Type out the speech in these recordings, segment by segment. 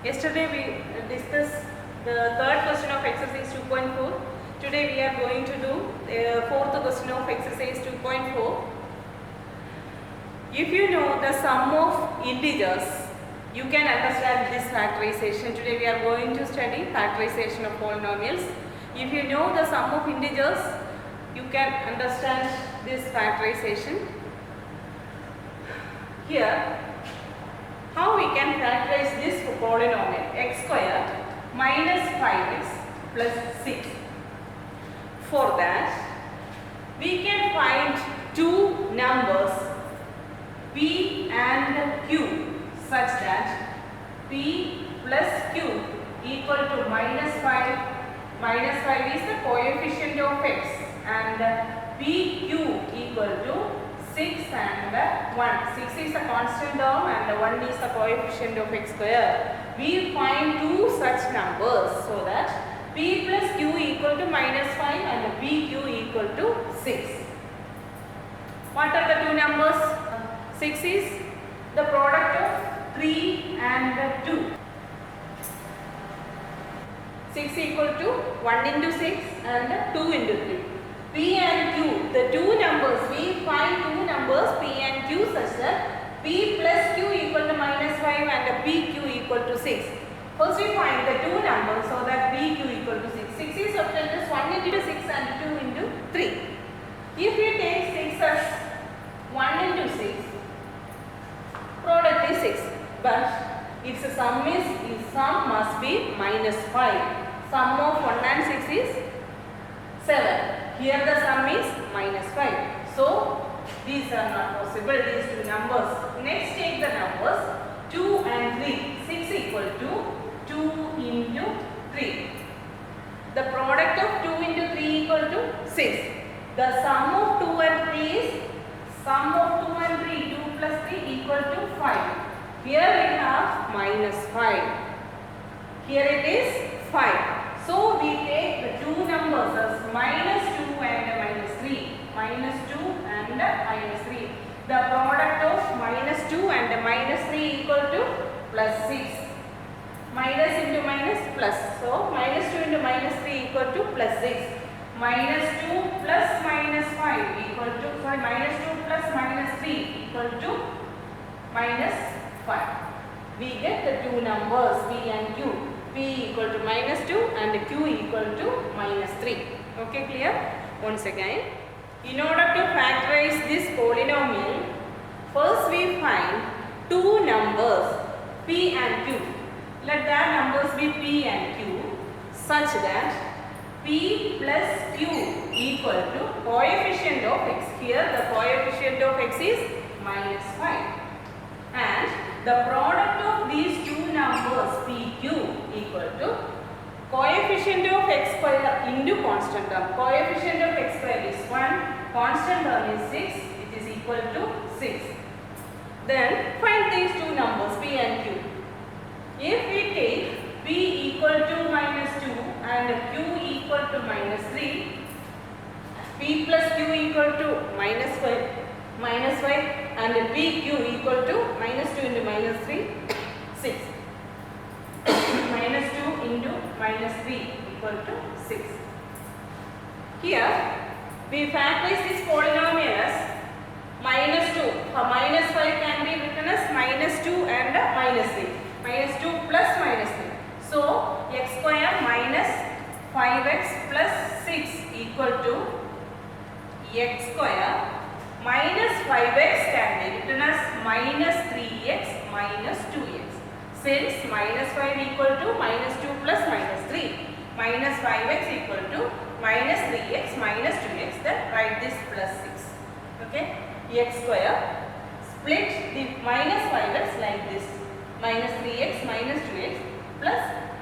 Yesterday we discussed the third question of exercise 2.4. Today we are going to do the fourth question of exercise 2.4. If you know the sum of integers, you can understand this factorization. Today we are going to study factorization of polynomials. If you know the sum of integers, you can understand this factorization. Here, how we can factorize this polynomial x squared minus 5x plus 6. For that, we can find two numbers p and q such that p plus q equal to minus 5. Minus 5 is the coefficient of x and pq equal to 6 and 1. 6 is a constant term and 1 is the coefficient of x square. We find two such numbers so that p plus q equal to minus 5 and pq equal to 6. What are the two numbers? 6 is the product of 3 and 2. 6 equal to 1 into 6 and 2 into 3. P and Q, the two numbers, we find two numbers P and Q such that P plus Q equal to minus 5 and PQ equal to 6. First we find the two numbers so that PQ equal to 6. 6 is obtained as 1 into 6 and 2 into 3. If we take 6 as 1 into 6, product is 6. But its sum must be minus 5. Sum of 1 and 6 is 7. Here the sum is minus 5. So, these are not possible, these two numbers. Next take the numbers 2 and 3. 6 equal to 2 into 3. The product of 2 into 3 equal to 6. The sum of 2 and 3 is sum of 2 and 3, 2 plus 3 equal to 5. Here we have minus 5. Here it is 5. So we take the two numbers as minus 2 and minus 3. Minus 2 and minus 3. The product of minus 2 and minus 3 equal to plus 6. Minus into minus plus. So minus 2 into minus 3 equal to plus 6. Minus 2 plus minus 5 equal to, minus 2 plus minus 3 equal to minus 5. We get the two numbers P and Q. P equal to minus 2 and Q equal to minus 3. Okay, clear? Once again, in order to factorize this polynomial, first we find two numbers P and Q. Let their numbers be P and Q such that P plus Q equal to coefficient of x. Here the coefficient of x is minus 5. And the product of these two numbers PQ equal to coefficient of x square into constant term. Coefficient of x square is 1, constant term is 6, it is equal to 6. Then find these two numbers P and Q. If we take P equal to minus 2 and Q equal to minus 3, P plus Q equal to minus 5 and PQ equal to minus 2 into minus 3, 6. Minus 2 into minus 3 equal to 6. Here we factorize this polynomial as minus 2. Minus 5 can be written as minus 2 and minus 3. Minus 2 plus minus 3. So x square minus 5x plus 6 equal to x square minus 5x can be written as minus 3x minus 2x. Since minus 5 equal to minus 2 plus minus 3, minus 5x equal to minus 3x minus 2x, then write this plus 6. Okay? X square, split the minus 5x like this. Minus 3x minus 2x plus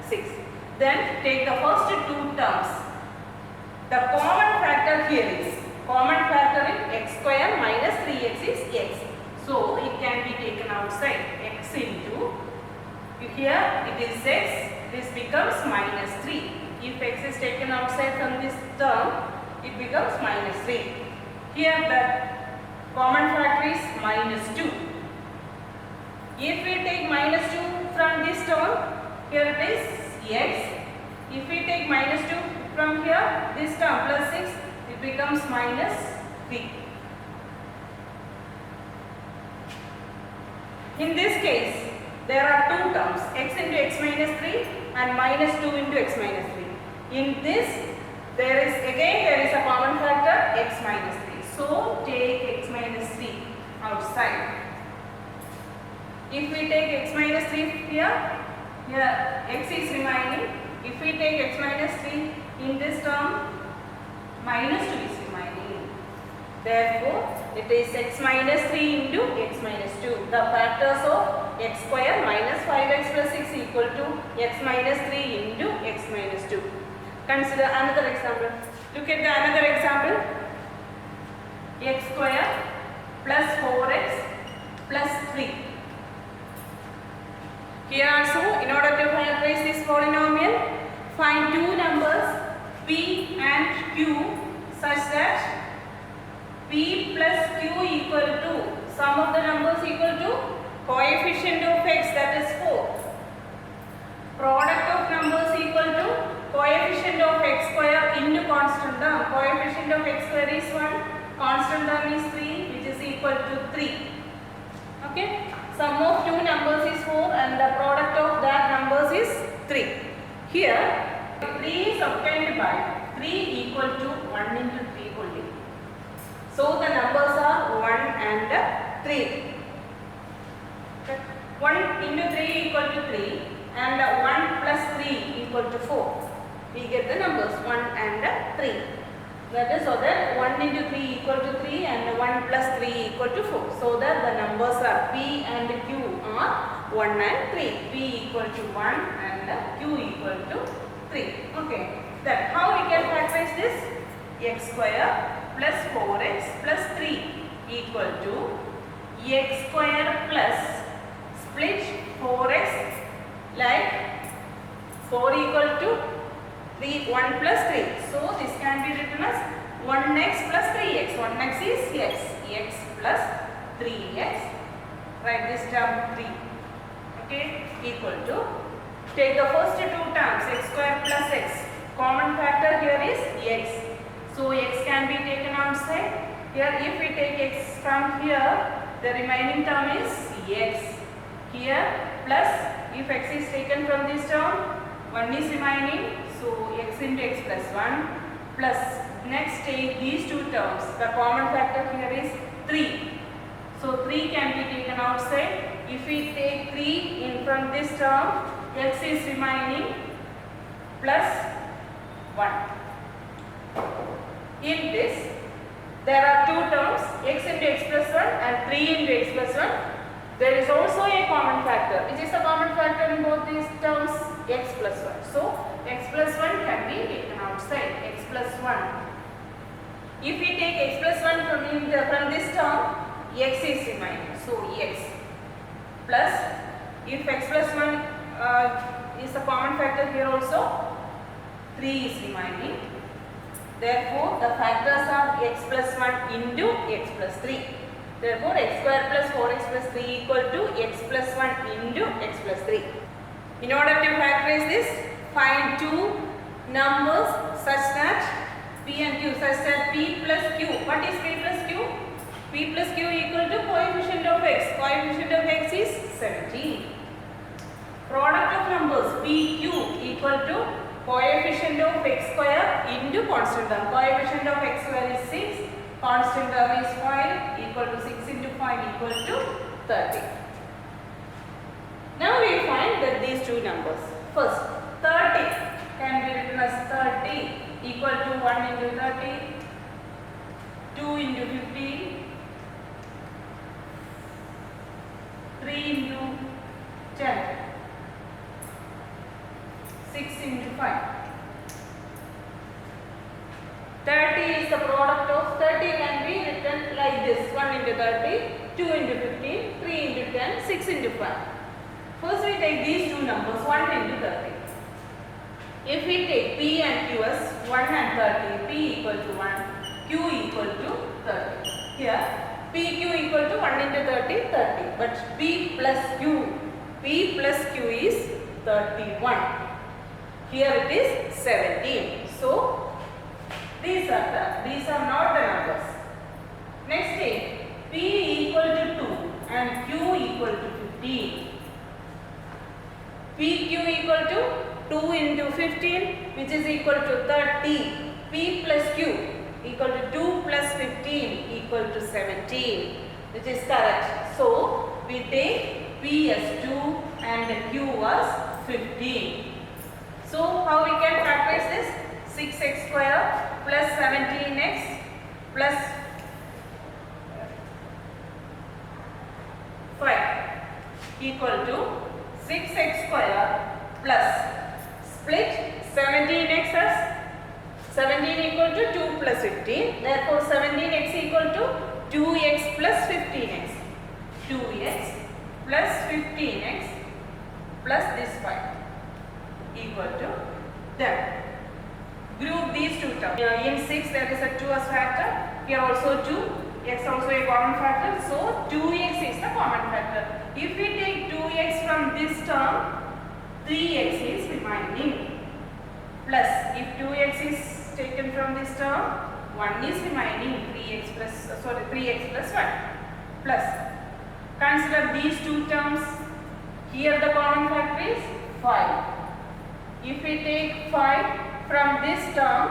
6. Then take the first two terms. The common factor here is, common factor in x square minus 3x is x. So it can be taken outside. X into, here it is x, this becomes minus 3. If x is taken outside from this term, it becomes minus 3. Here the common factor is minus 2. If we take minus 2 from this term, Here it is x. If we take minus 2 from here, this term plus 6, it becomes minus 3. In this case, there are two terms, x into x minus 3 and minus 2 into x minus 3. In this, there is a common factor, x minus 3. So, take x minus 3 outside. If we take x minus 3 here x is remaining. If we take x minus 3 in this term, minus 2 is remaining. Therefore, it is x minus 3 into x minus 2. The factors of x square minus 5x plus 6 equal to x minus 3 into x minus 2. Consider another example. Look at the another example. X square plus 4x plus 3. Here also, in order to factorize this polynomial, find two numbers p and q such that p plus q equal to sum of the numbers equal to coefficient of x, that is 4. Product of numbers equal to coefficient of x square into constant term. Coefficient of x square is 1, constant term is 3, which is equal to 3. Okay? Sum of two numbers is 4 and the product of that numbers is 3. Here, 3 is obtained by 3 equal to 1 into 3 only. So, the numbers are 1 and 3. 1 into 3 equal to 3 and 1 plus 3 equal to 4. We get the numbers 1 and 3. That is so that 1 into 3 equal to 3 and 1 plus 3 equal to 4. So that the numbers are P and Q are 1 and 3. P equal to 1 and Q equal to 3. Okay. Then how we can factorize this? X square plus 4x plus 3 equal to x square plus split 4x, like 4 equal to 1 plus 3. So this can be written as 1x plus 3x. 1x is x plus 3x. Write this term 3. Okay, equal to, take the first two terms, x square plus x. Common factor here is x. So x can be taken outside. Here if we take x from here, the remaining term is x. Here plus, if x is taken from this term, 1 is remaining. So x into x plus 1 plus, next take these two terms. The common factor here is 3. So 3 can be taken outside. If we take 3 in from this term, x is remaining plus 1. In this, there are two terms, x into x plus 1 and 3 into x plus 1. There is also a common factor. Which is the common factor in both these terms? X plus 1. So x plus 1 can be taken outside. X plus 1. If we take x plus 1 from this term, x is remaining. So x plus, if x plus 1 is the common factor here also, 3 is remaining. Therefore, the factors are x plus 1 into x plus 3. Therefore, x square plus 4x plus 3 equal to x plus 1 into x plus 3. In order to factorize this, find two numbers such that p and q, such that p plus q. What is p plus q? P plus q equal to coefficient of x. Coefficient of x is 17. Product of numbers pq equal to coefficient of x square into constant term. Coefficient of x square is 6. Constant term is 5 equal to 6 into 5 equal to 30. Now we find that these two numbers. First, 30 can be written as 30 equal to 1 into 30, 2 into 15, 3 into 10, 6 into 5. 30 is the product of 30 can be written like this, 1 into 30, 2 into 15, 3 into 10, 6 into 5. First we take these two numbers, 1 into 30. If we take p and q as 1 and 30, p equal to 1, q equal to 30. Here pq equal to 1 into 30, 30. But p plus q is 31. Here it is 17. So these are not the numbers. Next thing, P equal to 2 and Q equal to 15. PQ equal to 2 into 15, which is equal to 30. P plus Q equal to 2 plus 15 equal to 17, which is correct. So we take P as 2 and Q as 15. So how we can factorize this? 6x square plus 17x plus 5 equal to 6x square plus split 17x as 17 equal to 2 plus 15. Therefore 17x equal to 2x plus 15x. 2x plus 15x plus this 5 equal to 10. Group these two terms. In 6 there is a 2 as factor. Here also 2. X also a common factor. So 2x is the common factor. If we take 2x from this term, 3x is remaining. Plus if 2x is taken from this term, 1 is remaining. 3x plus 1. Plus consider these two terms. Here the common factor is 5. If we take 5 from this term,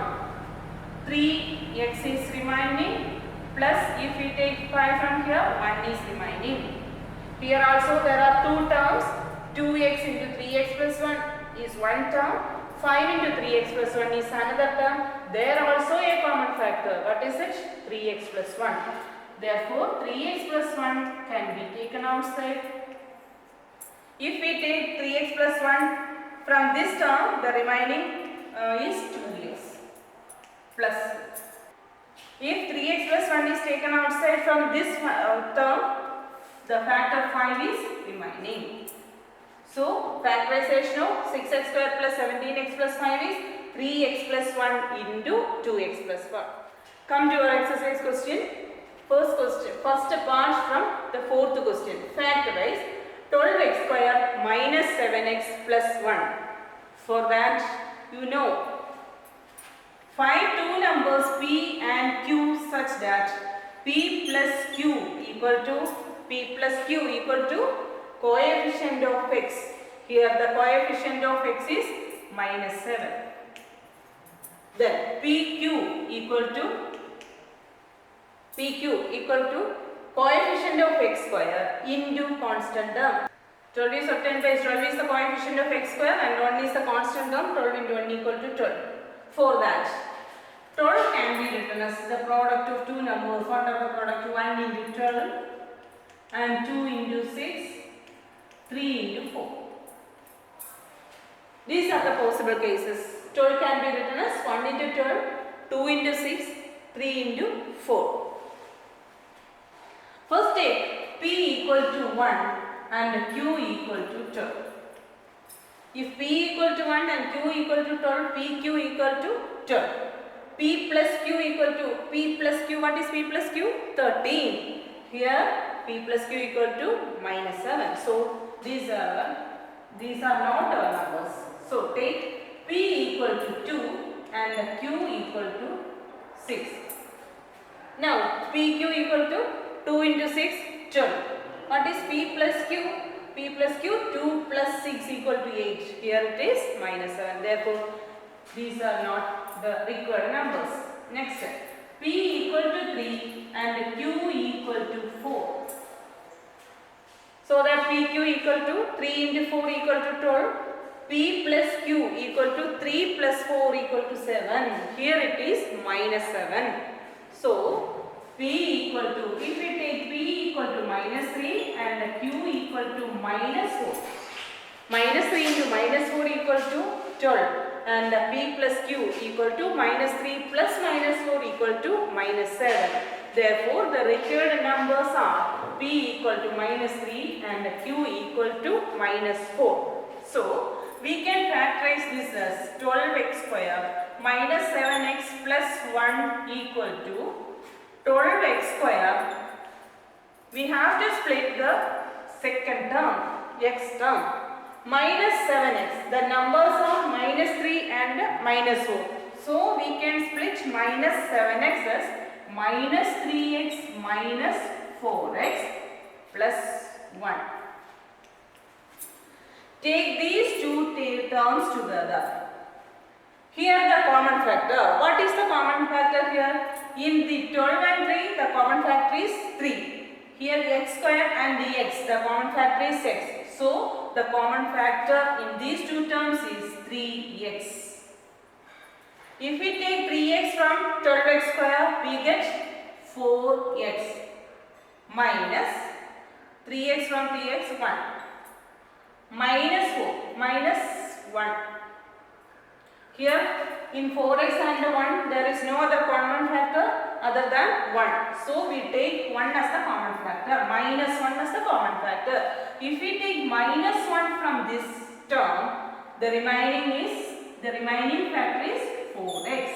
3x is remaining. Plus if we take 5 from here, 1 is remaining. Here also there are two terms. 2x into 3x plus 1 is one term. 5 into 3x plus 1 is another term. There also a common factor. What is it? 3x plus 1. Therefore 3x plus 1 can be taken outside. If we take 3x plus 1 from this term, the remaining is 2x plus. If 3x plus 1 is taken outside from this term, the factor 5 is remaining. So factorization of 6x square plus 17x plus 5 is 3x plus 1 into 2x plus 1. Come to our exercise question. First part from the fourth question. Factorize 12x square minus 7x plus 1. For that, you know, find two numbers p and q such that p plus q equal to coefficient of x. Here the coefficient of x is minus 7. Then PQ equal to coefficient of x square into constant term. 12 is obtained by 12 is the coefficient of x square and 1 is the constant term. 12 into 1 equal to 12. For that, 12 can be written as the product of two numbers. What are the product? 1 into 12 and 2 into 6, 3 into 4. These are the possible cases. 12 can be written as 1 into 12, 2 into 6, 3 into 4. First take P equal to 1 and Q equal to 12. If P equal to 1 and Q equal to 12, PQ equal to 12. P plus Q equal to P plus Q. What is P plus Q? 13. Here P plus Q equal to minus 7. So these are not our numbers. So take P equal to 2 and Q equal to 6. Now PQ equal to 2 into 6, 12. What is P plus Q? P plus Q, 2 plus 6 equal to 8. Here it is minus 7. Therefore, these are not the required numbers. Next step. P equal to 3 and Q equal to 4. So that PQ equal to 3 into 4 equal to 12. P plus Q equal to 3 plus 4 equal to 7. Here it is minus 7. So, P equal to, if we take P equal to minus 3 and Q equal to minus 4. Minus 3 into minus 4 equal to 12. And P plus Q equal to minus 3 plus minus 4 equal to minus 7. Therefore, the required numbers are P equal to minus 3 and Q equal to minus 4. So, we can factorize this as 12x square minus 7x plus 1 equal to 12x square. We have to split the second term, x term. minus 7x. The numbers are minus 3 and minus 4. So we can split minus 7x as minus 3x minus 4x plus 1. Take these two terms together. Here the common factor. What is the common factor here? In the 12 and 3, the common factor is 3. Here x square and dx, the common factor is x. So, the common factor in these two terms is 3x. If we take 3x from 12x square, we get 4x minus 3x from 3x, 1. Minus 4, minus 1. Here in 4x and 1 there is no other common factor other than 1. So we take 1 as the common factor, minus 1 as the common factor. If we take minus 1 from this term, the remaining factor is 4x.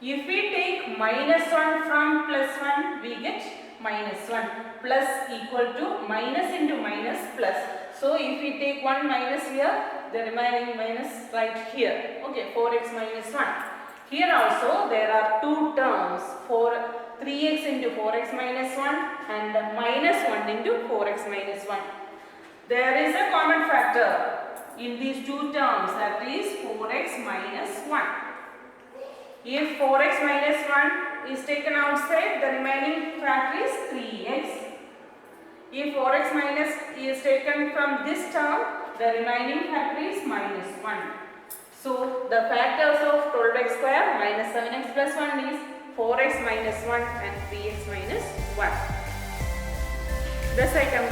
If we take minus 1 from plus 1, we get minus 1. Plus equal to minus into minus plus. So if we take 1 minus here, the remaining minus right here. Okay, 4x minus 1. Here also there are two terms, 3x into 4x minus 1 and minus 1 into 4x minus 1. There is a common factor in these two terms, that is 4x minus 1. If 4x minus 1 is taken outside, the remaining factor is 3x. If 4x minus is taken from this term, the remaining factor is minus 1. So, the factors of 12x square minus 7x plus 1 is 4x minus 1 and 3x minus 1. Thus I come